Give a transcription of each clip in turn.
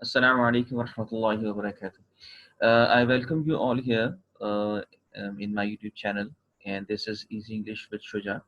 Assalamu alaikum wa rahmatullahi wa barakatuh. I welcome you all here in my YouTube channel, and this is Easy English with Shuja.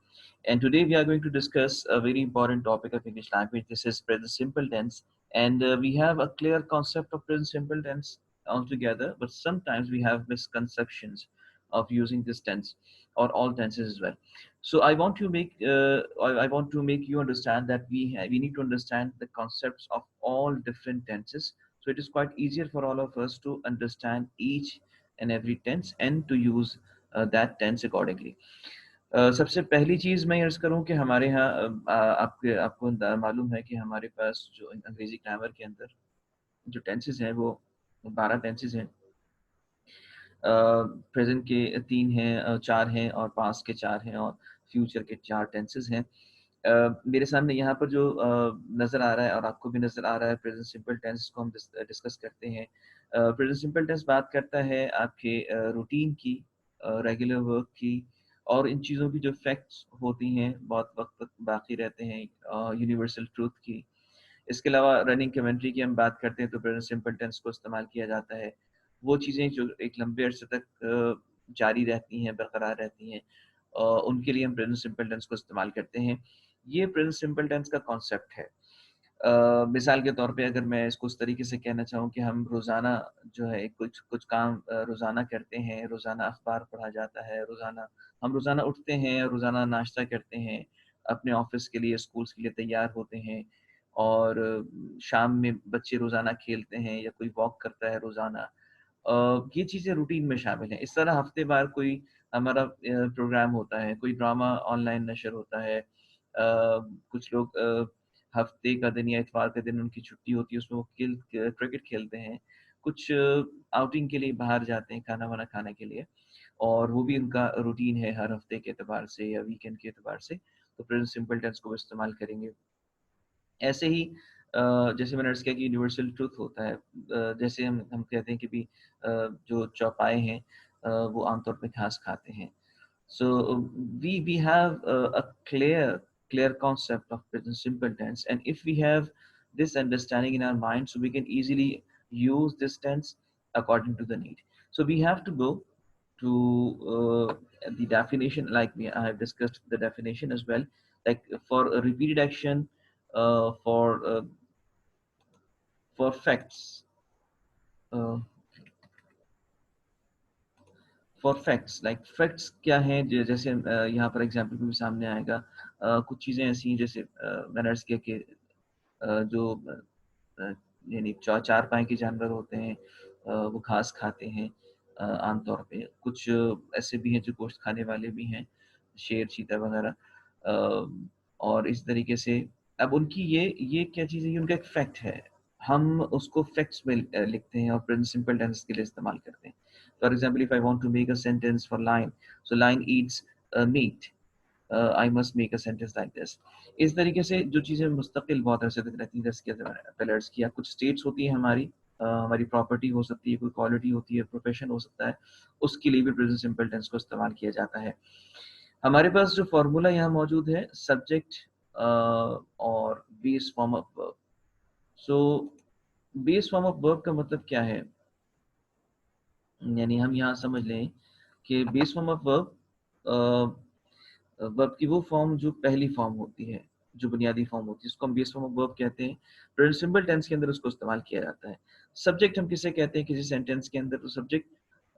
And today we are going to discuss a very important topic of English language. This is present simple tense, and we have a clear concept of present simple tense altogether, but sometimes we have misconceptions of using this tense or all tenses as well. So I want to make you understand that we need to understand the concepts of all different tenses, so it is quite easier for all of us to understand each and every tense and to use that tense accordingly. सबसे पहली चीज़ मैं अर्ज़ करूँ कि हमारे यहाँ आपको मालूम है कि हमारे पास जो अंग्रेजी ग्रामर के अंदर जो टेंसेस हैं वो 12 टेंसेस हैं। प्रेजेंट के 3 हैं, 4 हैं और पास्ट के 4 हैं और फ्यूचर के 4 टेंसेस हैं। मेरे सामने यहाँ पर जो नज़र आ रहा है और आपको भी नज़र आ रहा है, प्रेजेंट सिंपल टेंस को हम डिस्कस करते हैं। प्रेजेंट सिंपल टेंस बात करता है आपके रूटीन की, रेगुलर वर्क की और इन चीज़ों की जो फैक्ट्स होती हैं बहुत वक्त तक बाकी रहते हैं, यूनिवर्सल ट्रूथ की। इसके अलावा रनिंग कमेंट्री की हम बात करते हैं तो प्रेजेंट सिंपल टेंस को इस्तेमाल किया जाता है। वो चीज़ें जो एक लंबे अरसे तक जारी रहती हैं, बरकरार रहती हैं, उनके लिए हम प्रेजेंट सिंपल टेंस को इस्तेमाल करते हैं। ये प्रेजेंट सिंपल टेंस का कॉन्सेप्ट है। मिसाल के तौर पे अगर मैं इसको उस तरीके से कहना चाहूँ कि हम रोज़ाना जो है कुछ कुछ काम रोज़ाना करते हैं, रोज़ाना अखबार पढ़ा जाता है, हम रोज़ाना उठते हैं, रोज़ाना नाश्ता करते हैं, अपने ऑफ़िस के लिए, स्कूल्स के लिए तैयार होते हैं और शाम में बच्चे रोज़ाना खेलते हैं या कोई वॉक करता है रोज़ाना। ये चीज़ें रूटीन में शामिल हैं। इस तरह हफ़्ते भर कोई हमारा प्रोग्राम होता है, कोई ड्रामा ऑनलाइन नशर होता है। कुछ लोग हफ्ते का दिन या इतवार के दिन उनकी छुट्टी होती है, उसमें वो क्रिकेट खेलते हैं। कुछ आउटिंग के लिए बाहर जाते हैं खाना-वाना खाने के लिए और वो भी उनका रूटीन है हर हफ्ते के एतबार से या वीकेंड के एतबार से, तो प्रेज़ेंट सिंपल टेंस को वो इस्तेमाल करेंगे। ऐसे ही जैसे मैंने अर्ज़ किया कि यूनिवर्सल ट्रुथ होता है। जैसे हम कहते हैं कि जो चौपाए हैं वो आमतौर पे घास खाते हैं। So we have a clear concept of present simple tense, and if we have this understanding in our mind, so we can easily use this tense according to the need. So we have to go to the definition, like I have discussed the definition as well, like for a repeated action, for facts. Uh, for facts, like facts क्या हैं, जैसे यहाँ पर example भी सामने आएगा। कुछ चीज़ें ऐसी हैं जैसे मैंने अर्ज़ किया कि जो अ, यानी चार पाँव के जानवर होते हैं, वो घास खाते हैं आमतौर पे। कुछ ऐसे भी हैं जो गोश्त खाने वाले भी हैं, शेर, चीता वगैरह। और इस तरीके से अब उनकी ये क्या चीज़ है, ये उनका एक फैक्ट है। हम उसको फैक्ट्स में लिखते हैं और प्रेज़ेंट सिंपल टेंस के लिए इस्तेमाल करते हैं। For example, if I want to make a sentence for lion, so lion eats meat, I must make a sentence like this. इस तरीके से जो चीज़ें मुस्तकिल बहुत अरसे तक रहती हैं, जैसे कि पहले अर्ज़ किया, कुछ स्टेट्स होती हैं हमारी, हमारी प्रॉपर्टी हो सकती है, कोई क्वालिटी होती है, प्रोफेशन हो सकता है, उसके लिए भी प्रेज़ेंट सिंपल टेंस को इस्तेमाल किया जाता है। हमारे पास जो फ़ॉर्मूला यहाँ मौजूद है, सब्जेक्ट और base form of verb. So base form of verb का मतलब क्या है? यानी हम यहाँ समझ लें कि base form of verb verb की वो फॉर्म जो पहली फॉर्म होती है, जो बुनियादी फॉर्म होती है, उसको हम बेस फॉर्म ऑफ वर्ब कहते हैं। प्रेजेंट सिंपल टेंस के अंदर उसको इस्तेमाल किया जाता है। सब्जेक्ट हम किसे कहते हैं किसी सेंटेंस के अंदर? तो subject,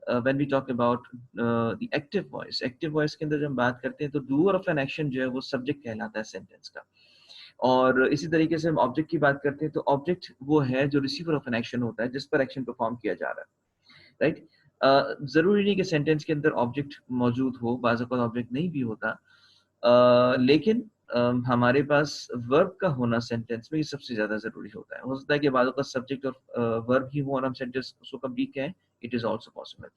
when we talk about the active voice के अंदर जब हम बात करते हैं तो डूअर ऑफ एन एक्शन जो है वो सब्जेक्ट कहलाता है सेंटेंस का। और इसी तरीके से हम ऑब्जेक्ट की बात करते हैं तो ऑब्जेक्ट वो है जो रिसीवर ऑफ एन एक्शन होता है, जिस पर एक्शन परफॉर्म किया जा रहा है, राइट? ज़रूरी नहीं कि सेंटेंस के अंदर ऑब्जेक्ट मौजूद हो, बाज़ औक़ात ऑब्जेक्ट नहीं भी होता। लेकिन हमारे पास वर्ब का होना सेंटेंस में ये सबसे ज़्यादा ज़रूरी होता है। हो सकता है कि बाज़ औक़ात सब्जेक्ट और वर्ब ही हो और हम सेंटेंस उसको कंप्लीट कहें, it is also possible.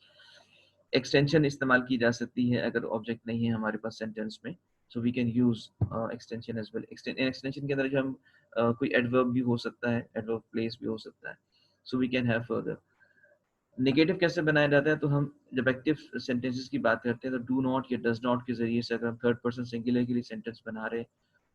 Extension इस्तेमाल की जा सकती है अगर ऑब्जेक्ट नहीं है हमारे पास सेंटेंस में, so we can use extension as well. Extension के अंदर जो हम कोई एडवर्ब भी हो सकता है, एडवर्ब प्लेस भी हो सकता है, so we can have further. Negative कैसे बनाया जाता है? तो हम जब एक्टिव सेंटेंसेस की बात करते हैं तो डू नॉट या डज़ नॉट के ज़रिए से, अगर हम थर्ड पर्सन सिंगुलर के लिए सेंटेंस बना रहे हैं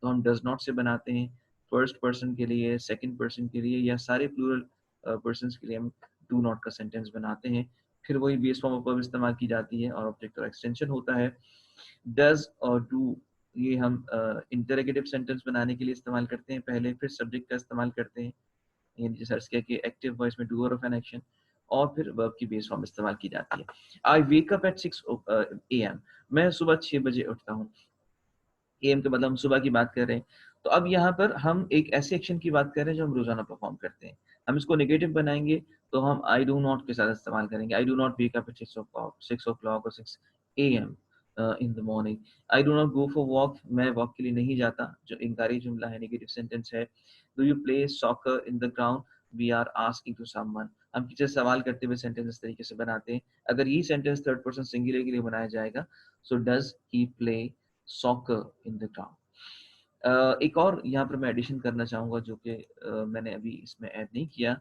तो हम डज़ नॉट से बनाते हैं। फर्स्ट पर्सन के लिए, सेकंड पर्सन के लिए या सारे प्लूरल पर्सन के लिए हम डू नॉट का सेंटेंस बनाते हैं। फिर वही बेस फॉर्म ऑफ वर्ब इस्तेमाल की जाती है और ऑब्जेक्ट और एक्सटेंशन होता है। डज और डू ये हम इंटरोगेटिव सेंटेंस बनाने के लिए इस्तेमाल करते हैं पहले, फिर सब्जेक्ट का इस्तेमाल करते हैं, यानी जैसे अर्ज किया कि एक्टिव वॉइस में डूअर ऑफ एन एक्शन, और फिर वर्ब की बेस फॉर्म इस्तेमाल की जाती है। आई वेक अप एट 6 AM, मैं सुबह 6 बजे उठता हूँ। एम तो मतलब हम सुबह की बात कर रहे हैं। तो अब यहाँ पर हम एक ऐसे एक्शन की बात कर रहे हैं जो हम रोजाना परफॉर्म करते हैं। हम इसको नेगेटिव बनाएंगे तो हम आई डू नॉट के साथ इस्तेमाल करेंगे। I do not wake up at 6 o'clock और 6 AM in the morning. I do not go for walk, मैं वॉक के लिए नहीं जाता, जो इनकारी जुमला है, नेगेटिव सेंटेंस है। Do you play soccer in the ground, we are asking to someone, हम किसी से सवाल करते हुए सेंटेंस इस तरीके से बनाते हैं। अगर ये सेंटेंस थर्ड पर्सन सिंगुलर के लिए बनाया जाएगा, so does he play soccer in the ground. एक और यहाँ पर मैं एडिशन करना चाहूँगा जो कि मैंने अभी इसमें ऐड नहीं किया।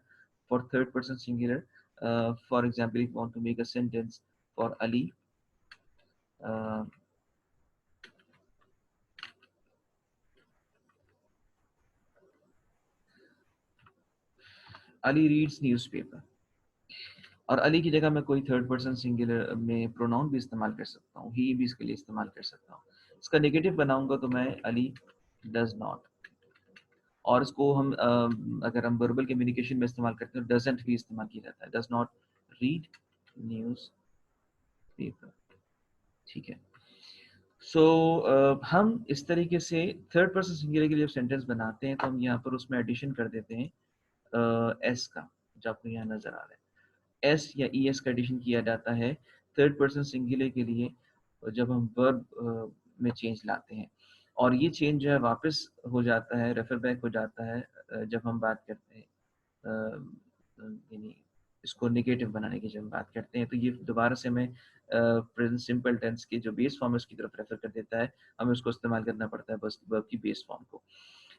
For third person singular, for example if want to make a sentence for Ali, Ali reads newspaper, और अली की जगह मैं कोई थर्ड पर्सन सिंगुलर में प्रोनाउन भी इस्तेमाल कर सकता हूँ, ही भी इसके लिए इस्तेमाल कर सकता हूँ। इसका नेगेटिव बनाऊंगा तो मैं अली डज नॉट, और इसको हम अगर हम वर्बल कम्युनिकेशन में इस्तेमाल करते हैं, डजंट भी इस्तेमाल किया जाता है, does not read news paper. ठीक है। सो हम इस तरीके से थर्ड पर्सन सिंगुलर के लिए जब सेंटेंस बनाते हैं तो हम यहाँ पर उसमें एडिशन कर देते हैं एस का, जो आपको यहाँ नजर आ रहा है। एस या ई एस का एडिशन किया जाता है थर्ड पर्सन सिंगुलर के लिए जब हम वर्ब में चेंज लाते हैं, और ये चेंज जो है वापस हो जाता है, रेफर बैक हो जाता है जब हम बात करते हैं यानी इसको नेगेटिव बनाने की जब हम बात करते हैं, तो ये दोबारा से हमें प्रेजेंट सिंपल टेंस की जो बेस फॉर्म है उसकी तरफ रेफर कर देता है। हमें उसको इस्तेमाल करना पड़ता है बस वर्ब की बेस फॉर्म को।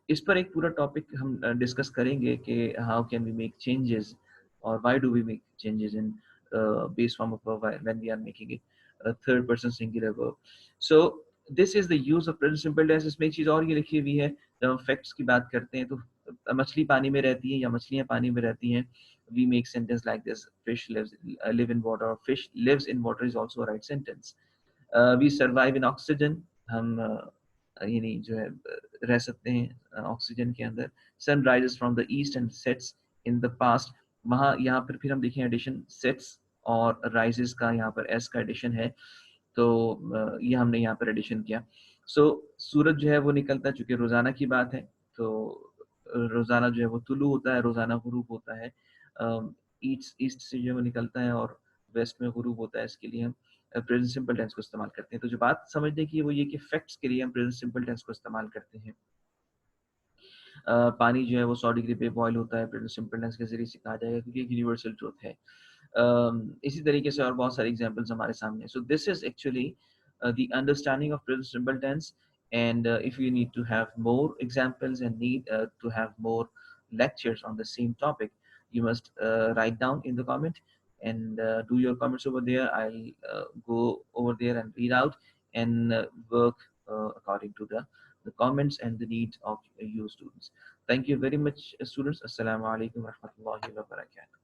इस पर एक पूरा टॉपिक हम डिस्कस करेंगे कि how can we make changes, और why do we make changes in base form of verb when we are making it third person singular verb. So this is the use of present simple tense. इसमें एक चीज और ये लिखी हुई है, जब हम फैक्ट्स की बात करते हैं तो मछली पानी में रहती है या मछलियां पानी में रहती हैं, we make sentence like this: fish live in water, or fish lives in water is also a right sentence. We survive in oxygen, हम यानी जो है रह सकते हैं ऑक्सीजन के अंदर। Sun rises from the east and sets in the past, वहाँ यहाँ पर फिर हम देखें एडिशन सेट्स और राइजेस का, यहाँ पर एस का एडिशन है, तो ये हमने यहाँ पर एडिशन किया। सो सूरज जो है वो निकलता है, चूंकि रोजाना की बात है तो रोजाना जो है वो तुलू होता है, रोजाना गुरूब होता है। ईस्ट ईस्ट से जो है वो निकलता है और वेस्ट में गुरूब होता है, इसके लिए हम प्रेजेंट सिंपल टेंस को इस्तेमाल करते हैं। तो जो बात समझने की है वो ये कि फैक्ट्स के लिए हम प्रेजेंट सिंपल टेंस को इस्तेमाल करते हैं। पानी जो है वो 100 डिग्री पे बॉयल होता है, प्रेजेंट सिंपल टेंस के जरिए से कहा जाएगा, क्योंकि एक यूनिवर्सल ट्रूथ है। इसी तरीके से और बहुत सारे एग्जांपल्स हमारे सामने। सो this is actually the understanding of present simple tense, and if you need to have more examples and need to have more lectures on the same topic, you must write down in the comment and do your comments over there. I'll go over there and read out and work according to the comments and the needs of you students. Thank you very much, students. Assalamu alaikum wa rahmatullahi wa barakatuh.